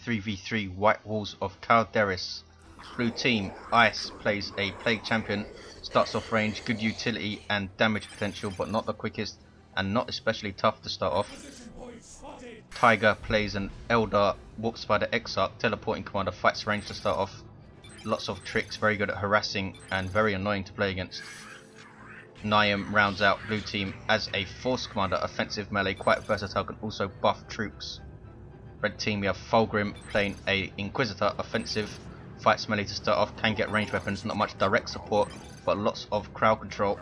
3v3 White Walls of Calderis. Blue team, Ice, plays a Plague Champion, starts off range, good utility and damage potential, but not the quickest and not especially tough to start off. Tyger plays an Eldar, Warp Spider Exarch, teleporting commander, fights range to start off. Lots of tricks, very good at harassing and very annoying to play against. Naaium rounds out blue team as a force commander, offensive melee, quite versatile, can also buff troops. Red team, we have FulGriM playing a Inquisitor, offensive, fights melee to start off, can get ranged weapons, not much direct support, but lots of crowd control.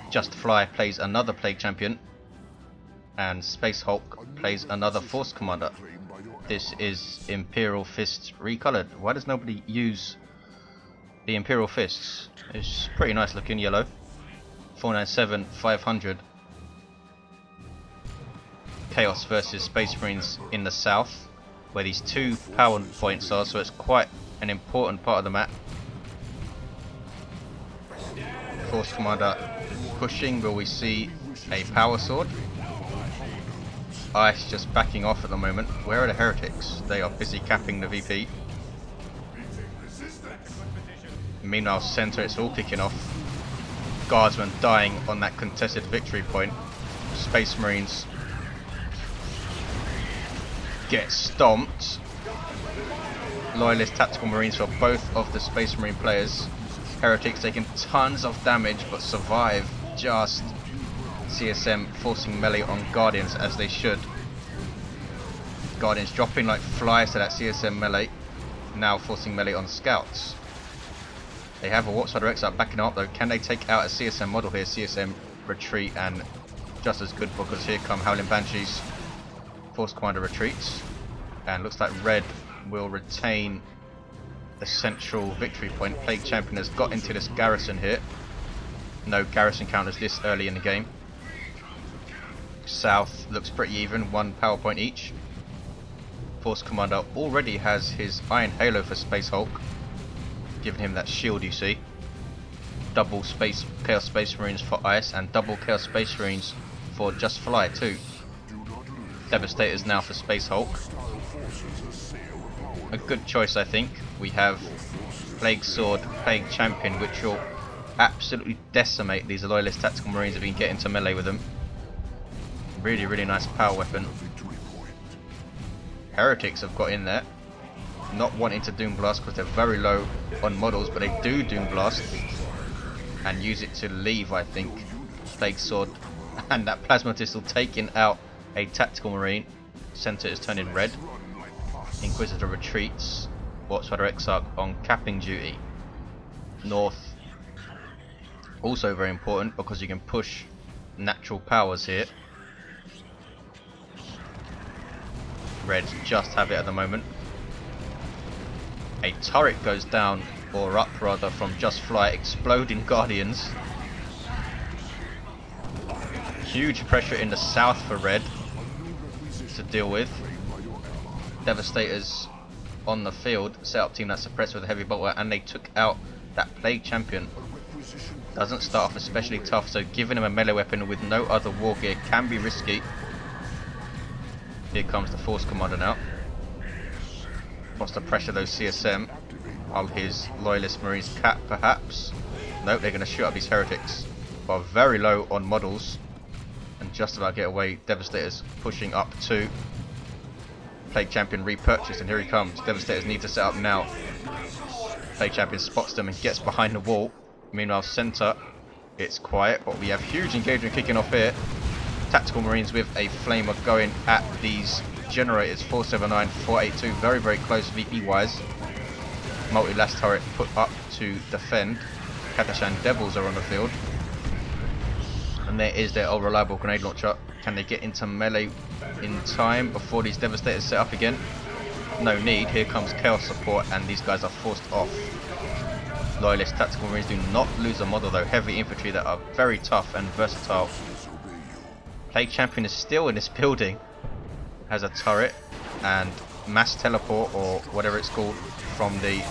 JusTfly plays another Plague Champion, and Space Hulk plays another Force Commander. This is Imperial Fists recolored. Why does nobody use the Imperial Fists? It's pretty nice looking yellow. 497, 500. Chaos versus Space Marines in the south, where these two power points are, so it's quite an important part of the map. Force Commander pushing, will we see a power sword? Ice just backing off at the moment. Where are the heretics? They are busy capping the VP. Meanwhile, center, it's all kicking off. Guardsmen dying on that contested victory point. Space Marines get stomped. Loyalist tactical marines for both of the Space Marine players. Heretics taking tons of damage but survive just. CSM forcing melee on Guardians as they should. Guardians dropping like flies to that CSM melee. Now forcing melee on Scouts. They have a Warp Spider Exarch backing up though. Can they take out a CSM model here? CSM retreat, and just as good because here come Howling Banshees. Force Commander retreats, and looks like Red will retain the central victory point. Plague Champion has got into this garrison here. No garrison counters this early in the game. South looks pretty even, one power point each. Force Commander already has his Iron Halo for Space Hulk, giving him that shield you see. Double Chaos Space Marines for Ice, and double Chaos Space Marines for JusTfly too. Devastators now for Space Hulk. A good choice, I think. We have Plague Sword, Plague Champion, which will absolutely decimate these Loyalist Tactical Marines if we can get into melee with them. Really, really nice power weapon. Heretics have got in there, not wanting to Doom Blast because they're very low on models, but they do Doom Blast and use it to leave, I think. Plague Sword and that Plasma Pistol taking out a tactical marine. Center is turning red. Inquisitor retreats. Warp Spider Exarch on capping duty. North also very important because you can push natural powers here. Reds just have it at the moment. A turret goes down, or up rather, from JusTfly, exploding Guardians. Huge pressure in the south for Red to deal with. Devastators on the field, set up team that suppressed with a heavy bolter, and they took out that Plague Champion. Doesn't start off especially tough, so giving him a melee weapon with no other war gear can be risky. Here comes the Force Commander now. Wants to pressure those CSM. While his Loyalist Marines cap perhaps. Nope, they're going to shoot up these Heretics. But very low on models. And just about get away. Devastators pushing up to Plague Champion repurchased, and here he comes. Devastators need to set up now. Plague Champion spots them and gets behind the wall. Meanwhile, center, it's quiet, but we have huge engagement kicking off here. Tactical Marines with a flamer going at these generators. 479, 482, very, very close VP wise. Multi-last turret put up to defend. Katashan Devils are on the field. And there is their old reliable grenade launcher. Can they get into melee in time before these Devastators set up again? No need. Here comes Chaos support, and these guys are forced off. Loyalist Tactical Marines do not lose a model though. Heavy infantry that are very tough and versatile. Plague Champion is still in this building. Has a turret and mass teleport, or whatever it's called, from the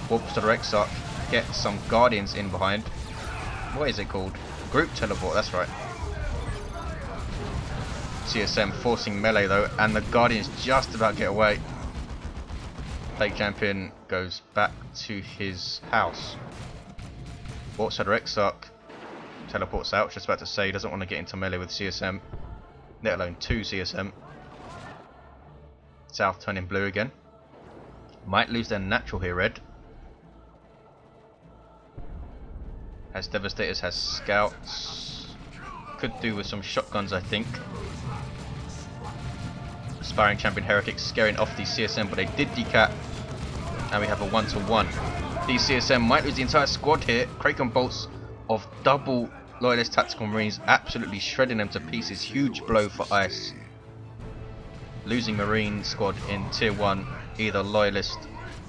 Warp Spider Exarch. Get some Guardians in behind. What is it called? Group teleport, that's right. CSM forcing melee though, and the Guardians just about get away. Plague Champion goes back to his house. Outsider Exarch teleports out, just about to say he doesn't want to get into melee with CSM, let alone 2 CSM. South turning blue again. Might lose their natural here, red. Has Devastators, has Scouts. Could do with some shotguns, I think. Aspiring Champion Heretics scaring off these CSM, but they did decap. And we have a 1-to-1. These CSM might lose the entire squad here. Kraken bolts of double Loyalist Tactical Marines, absolutely shredding them to pieces. Huge blow for ICE. Losing Marine squad in Tier 1, either Loyalist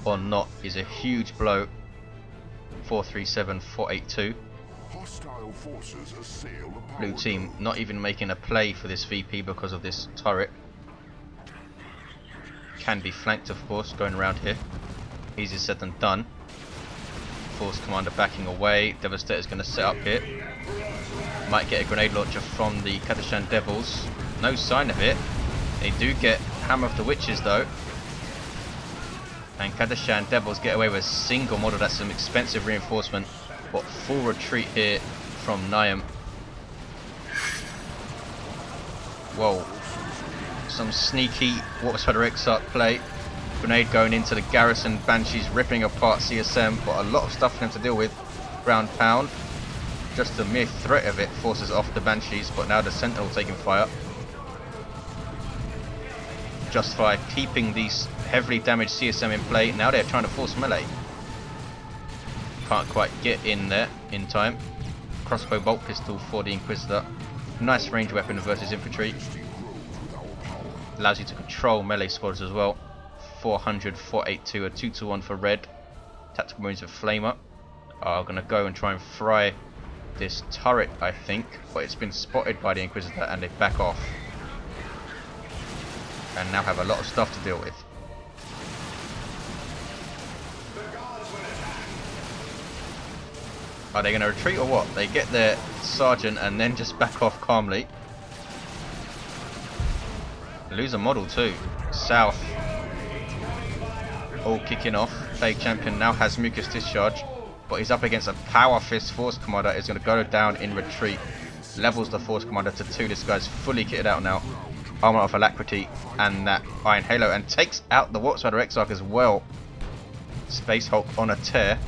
or not, is a huge blow. 437, 482. Blue team not even making a play for this VP because of this turret. Can be flanked, of course, going around here. Easier said than done. Force Commander backing away. Devastator's going to set up here. Might get a grenade launcher from the Kadashan Devils. No sign of it. They do get Hammer of the Witches though. And Kadashan Devils get away with a single model. That's some expensive reinforcement. But full retreat here from Naaium. Whoa. Some sneaky Outsider Exarch play. Grenade going into the garrison. Banshees ripping apart CSM. But a lot of stuff for them to deal with. Ground pound. Just the mere threat of it forces off the Banshees. But now the Sentinel taking fire. JusTfly keeping these heavily damaged CSM in play. Now they're trying to force melee. Can't quite get in there in time. Crossbow bolt pistol for the Inquisitor. Nice range weapon versus infantry. Allows you to control melee squads as well. 400, 482, a 2-to-1 for red. Tactical Marines with Flamer are going to go and try and fry this turret, I think. But it's been spotted by the Inquisitor and they back off. And now have a lot of stuff to deal with. Are they going to retreat or what? They get their sergeant and then just back off calmly. Lose a model too. South. All kicking off. Plague Champion now has Mucus Discharge. But he's up against a Power Fist Force Commander. Is going to go down in retreat. Levels the Force Commander to 2. This guy's fully kitted out now. Armor of Alacrity and that Iron Halo. And takes out the Outsider Exarch as well. Space Hulk on a tear.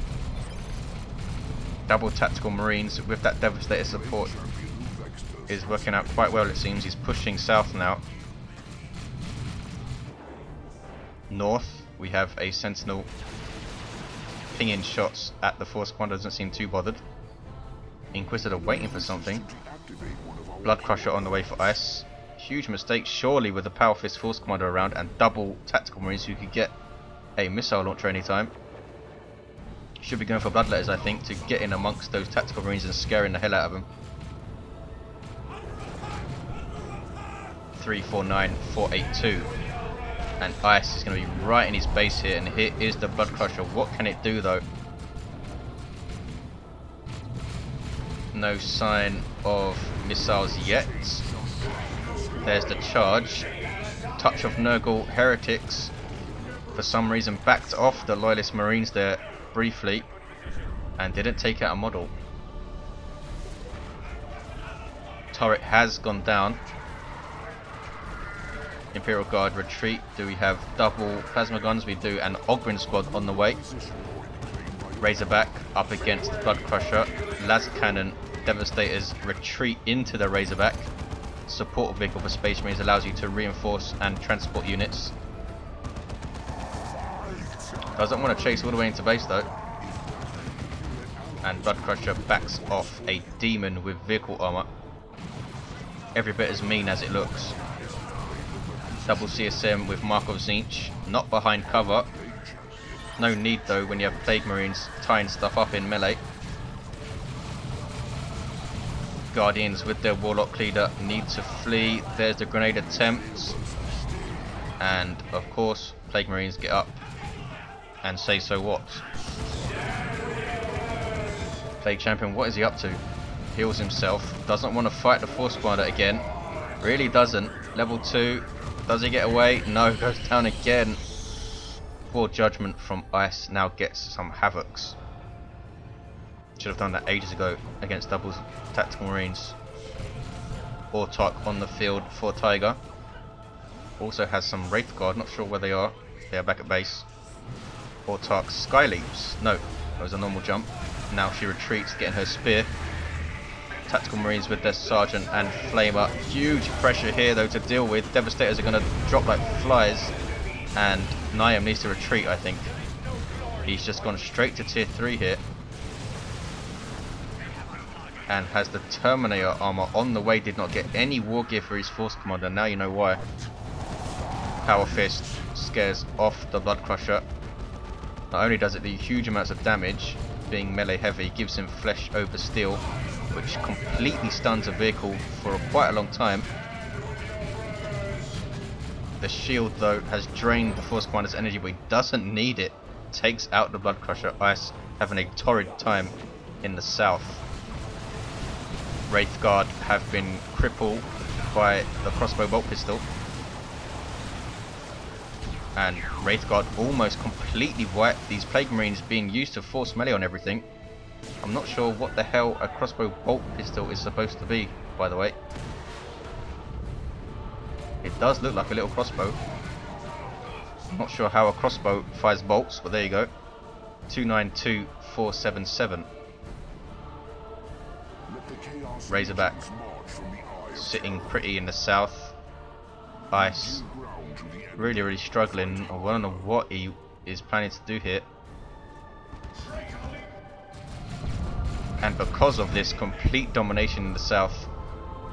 Double Tactical Marines with that Devastator support is working out quite well, it seems. He's pushing south now. North, we have a Sentinel pinging shots at the Force Commander, doesn't seem too bothered. Inquisitor waiting for something. Blood Crusher on the way for ICE. Huge mistake, surely, with the Power Fist Force Commander around and double Tactical Marines who could get a missile launcher anytime. Should be going for Bloodletters, I think, to get in amongst those Tactical Marines and scaring the hell out of them. 349, 482. And ICE is going to be right in his base here, and here is the Blood Crusher. What can it do though? No sign of missiles yet. There's the charge. Touch of Nurgle Heretics. For some reason backed off the Loyalist Marines there briefly and didn't take out a model. Turret has gone down. Imperial Guard retreat. Do we have double plasma guns? We do. An Ogryn squad on the way. Razorback up against the Blood Crusher. Las Cannon Devastators retreat into the Razorback. Support vehicle for Space Marines allows you to reinforce and transport units. Doesn't want to chase all the way into base though. And Blood Crusher backs off a demon with vehicle armor. Every bit as mean as it looks. Double CSM with Mark of Tzeentch, not behind cover. No need though when you have Plague Marines tying stuff up in melee. Guardians with their Warlock leader need to flee. There's the grenade attempt. And of course, Plague Marines get up and say so what. Plague Champion, what is he up to? Heals himself, doesn't want to fight the Force Commander again. Really doesn't. Level 2. Does he get away? No, goes down again. Poor judgment from Ice. Now gets some havocs. Should have done that ages ago against doubles Tactical Marines. Autarch on the field for Tyger. Also has some Wraith Guard. Not sure where they are. They are back at base. Autarch sky leaps. No, that was a normal jump. Now she retreats, getting her spear. Tactical Marines with their Sergeant and Flamer. Huge pressure here though to deal with. Devastators are going to drop like flies. And Naaium needs to retreat, I think. He's just gone straight to tier 3 here. And has the Terminator armor on the way. Did not get any war gear for his Force Commander. Now you know why. Power Fist scares off the Blood Crusher. Not only does it do huge amounts of damage, being melee heavy, gives him flesh over steel, which completely stuns a vehicle for quite a long time. The shield though has drained the Force Commander's energy, but he doesn't need it. Takes out the Blood Crusher. Ice having a torrid time in the south. Wraith Guard have been crippled by the crossbow bolt pistol. And Wraith Guard almost completely wiped these Plague Marines being used to force melee on everything. I'm not sure what the hell a crossbow bolt pistol is supposed to be, by the way. It does look like a little crossbow. I'm not sure how a crossbow fires bolts, but there you go. 292477. Razorback sitting pretty in the south. Ice really struggling. I don't know what he is planning to do here. And because of this complete domination in the south,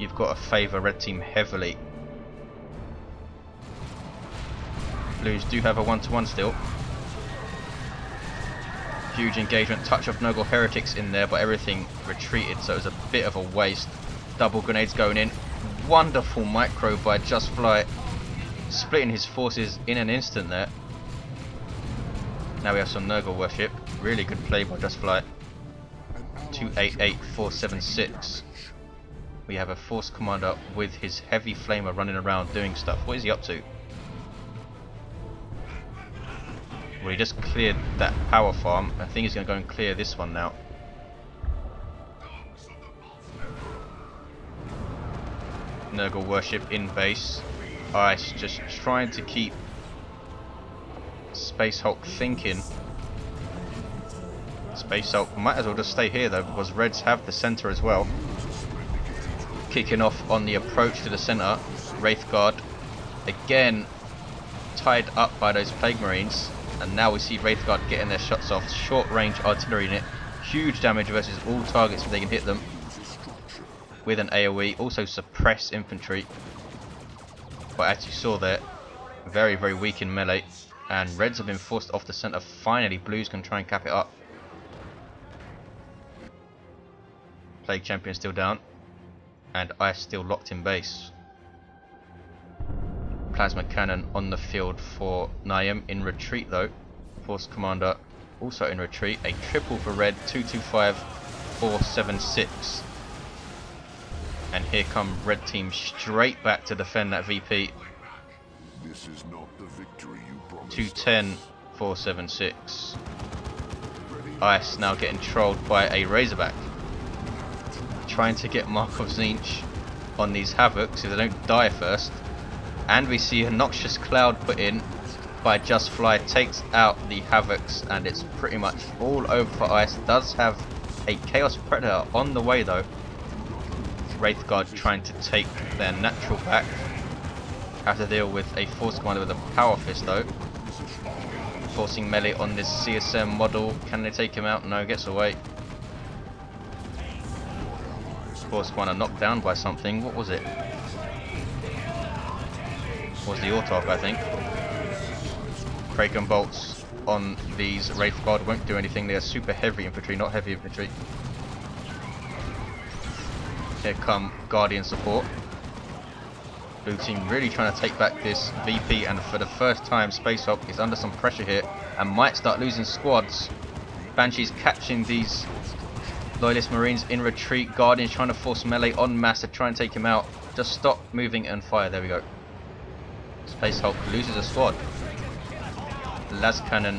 you've got to favour red team heavily. Blues do have a 1-to-1 still. Huge engagement, touch of Nurgle Heretics in there, but everything retreated, so it was a bit of a waste. Double grenades going in. Wonderful micro by JusTfly, splitting his forces in an instant there. Now we have some Nurgle worship. Really good play by JusTfly. 288476. We have a Force Commander with his heavy flamer running around doing stuff. What is he up to? Well, he just cleared that power farm. I think he's going to go and clear this one now. Nurgle worship in base. Ice just trying to keep Space Hulk thinking. Space Hulk might as well just stay here though, because Reds have the center as well. Kicking off on the approach to the center. Wraith Guard again tied up by those Plague Marines. And now we see Wraith Guard getting their shots off. Short range artillery in it. Huge damage versus all targets if they can hit them. With an AoE. Also suppress infantry. But as you saw there, very weak in melee. And Reds have been forced off the center. Finally, Blues can try and cap it up. Plague Champion still down. And Ice still locked in base. Plasma Cannon on the field for Naaium, in retreat though. Force Commander also in retreat. A triple for Red, 225476. And here come Red Team straight back to defend that VP. This is not the victory you promised. 210476. Ice now getting trolled by a Razorback. Trying to get Mark of Tzeentch on these Havocs so they don't die first. And we see a Noxious Cloud put in by JusTfly, takes out the Havocs, and it's pretty much all over for Ice. Does have a Chaos Predator on the way though. Wraith Guard trying to take their natural back. Have to deal with a Force Commander with a Power Fist though. Forcing melee on this CSM model. Can they take him out? No, gets away. Force Commander knocked down by something. What was it? Was the Autarch, I think. Kraken bolts on these Wraith Guard won't do anything. They are super heavy infantry, not heavy infantry. Here come Guardian support. Blue team really trying to take back this VP, and for the first time Space Hulk is under some pressure here and might start losing squads. Banshee's catching these Loyalist Marines in retreat. Guardians trying to force melee en masse to try and take him out. Just stop moving and fire. There we go. Space Hulk loses a squad. Las Cannon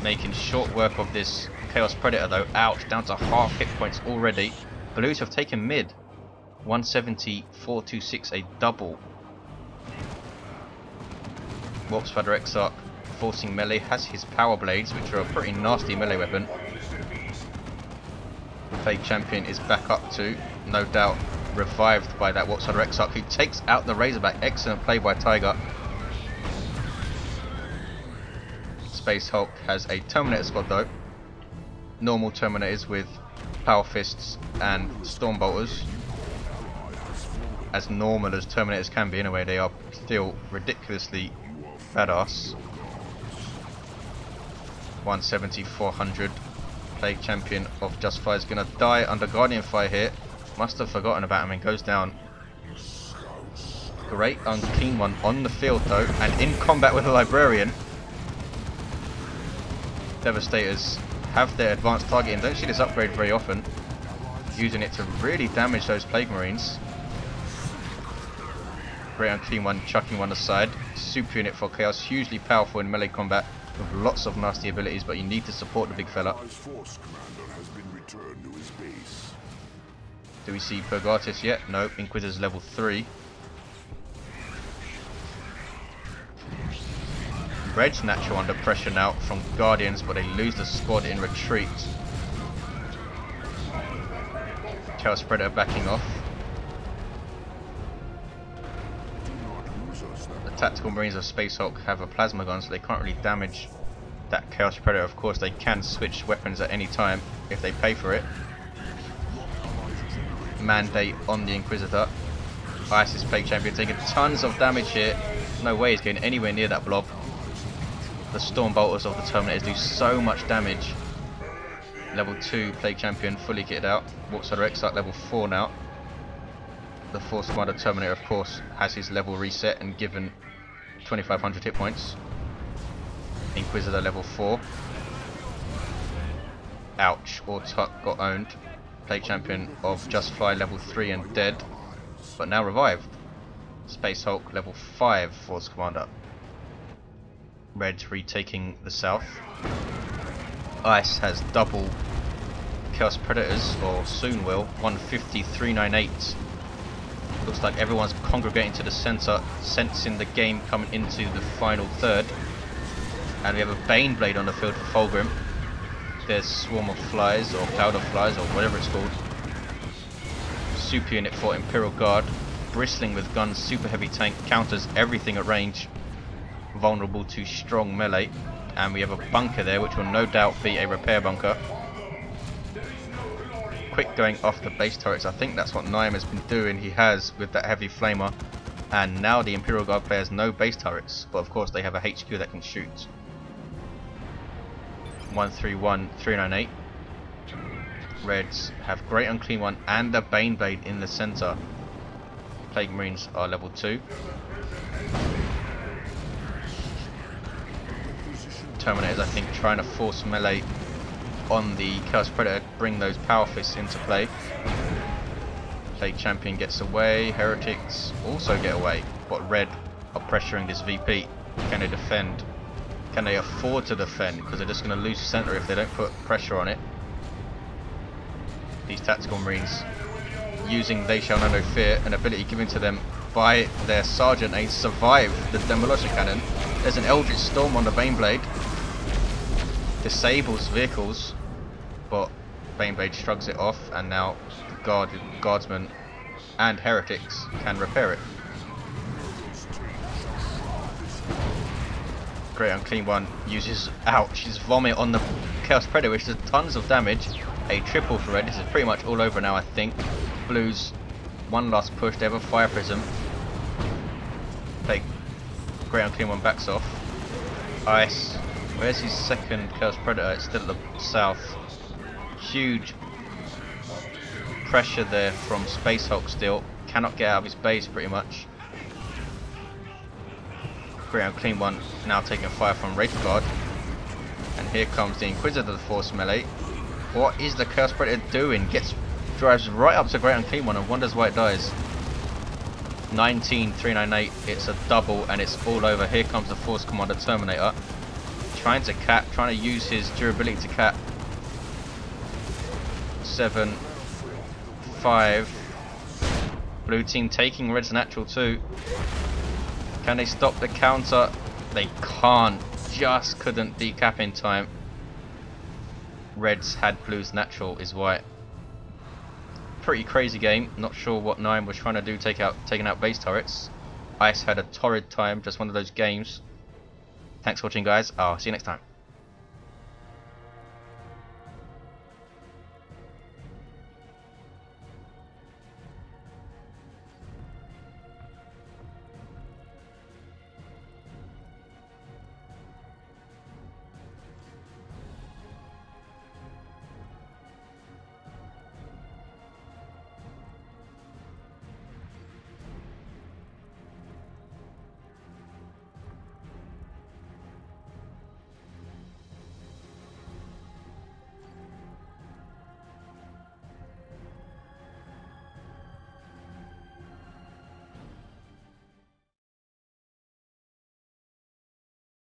making short work of this Chaos Predator though. Ouch, down to half hit points already. Blues have taken mid. 170, 426, a double. Warp Spider Exarch forcing melee, has his power blades, which are a pretty nasty melee weapon. Plague Champion is back up to, no doubt, revived by that Warp Spider Exarch, who takes out the Razorback. Excellent play by Tyger. Space Hulk has a Terminator squad though. Normal Terminators with Power Fists and Storm Bolters. As normal as Terminators can be, in a way, they are still ridiculously badass. 170, 400. Plague Champion of JusTfly is going to die under Guardian Fire here. Must have forgotten about him and goes down. Great unclean one on the field though, and in combat with a Librarian. Devastators have their advanced targeting. Don't see this upgrade very often. Using it to really damage those Plague Marines. Great unclean one, chucking one aside. Super unit for Chaos, hugely powerful in melee combat with lots of nasty abilities, but you need to support the big fella. Do we see Purgatus yet? No. Inquisitor's level 3. Red's natural under pressure now from Guardians, but they lose the squad in retreat. Chaos Predator backing off. The Tactical Marines of Space Hulk have a plasma gun, so they can't really damage that Chaos Predator. Of course, they can switch weapons at any time if they pay for it. Mandate on the Inquisitor. ISIS Plague Champion taking tons of damage here. No way he's getting anywhere near that blob. The Storm Bolters of the Terminators do so much damage. Level 2 Plague Champion fully kitted out. Warp Spider Exarch level 4 now. The Force Commander Terminator, of course, has his level reset and given 2500 hit points. Inquisitor level 4. Ouch, Tuck got owned. Plague Champion of JusTfly level 3 and dead, but now revived. Space Hulk level 5 Force Commander. Red's retaking the south. Ice has double Chaos Predators, or soon will. 150, 398. Looks like everyone's congregating to the centre, sensing the game coming into the final third. And we have a Bane Blade on the field for FulGriM. There's Swarm of Flies, or Cloud of Flies, or whatever it's called. Super unit for Imperial Guard, bristling with guns, super heavy tank, counters everything at range, vulnerable to strong melee. And we have a bunker there, which will no doubt be a repair bunker. Quick going off the base turrets. I think that's what Naaium has been doing. He has with that heavy flamer. And now the Imperial Guard player has no base turrets, but of course they have a HQ that can shoot. 131, 398. Reds have Great Unclean One and a Bane Blade in the centre. Plague Marines are level 2. Terminators, I think, trying to force melee on the Chaos Predator, bring those Power Fists into play. Plague Champion gets away, Heretics also get away, but Red are pressuring this VP. Can they defend? Can they afford to defend? Because they're just going to lose center if they don't put pressure on it. These Tactical Marines using They Shall Know No Fear, an ability given to them by their Sergeant. They survive the Demolition Cannon. There's an Eldritch Storm on the Bane Blade. Disables vehicles, but Bane Blade shrugs it off, and now the Guardsmen and Heretics can repair it. Great Unclean One uses, ouch, his vomit on the Chaos Predator, which does tons of damage. A triple for Red. This is pretty much all over now, I think. Blues, one last push. They have a Fire Prism. Great Unclean One backs off. Ice. Where's his second Chaos Predator? It's still at the south. Huge pressure there from Space Hulk still. Cannot get out of his base pretty much. Great Unclean One now taking fire from Wraith Guard. And here comes the Inquisitor Force melee. What is the Chaos Predator doing? Drives right up to Great Unclean One and wonders why it dies. 19398, it's a double and it's all over. Here comes the Force Commander Terminator. Trying to cap, trying to use his durability to cap. 7, 5. Blue team taking Red's natural too. Can they stop the counter? They can't. Just couldn't decap in time. Reds had Blue's natural is white. Pretty crazy game. Not sure what Naaium was trying to do, taking out base turrets. Ice had a torrid time, just one of those games. Thanks for watching, guys. I'll see you next time.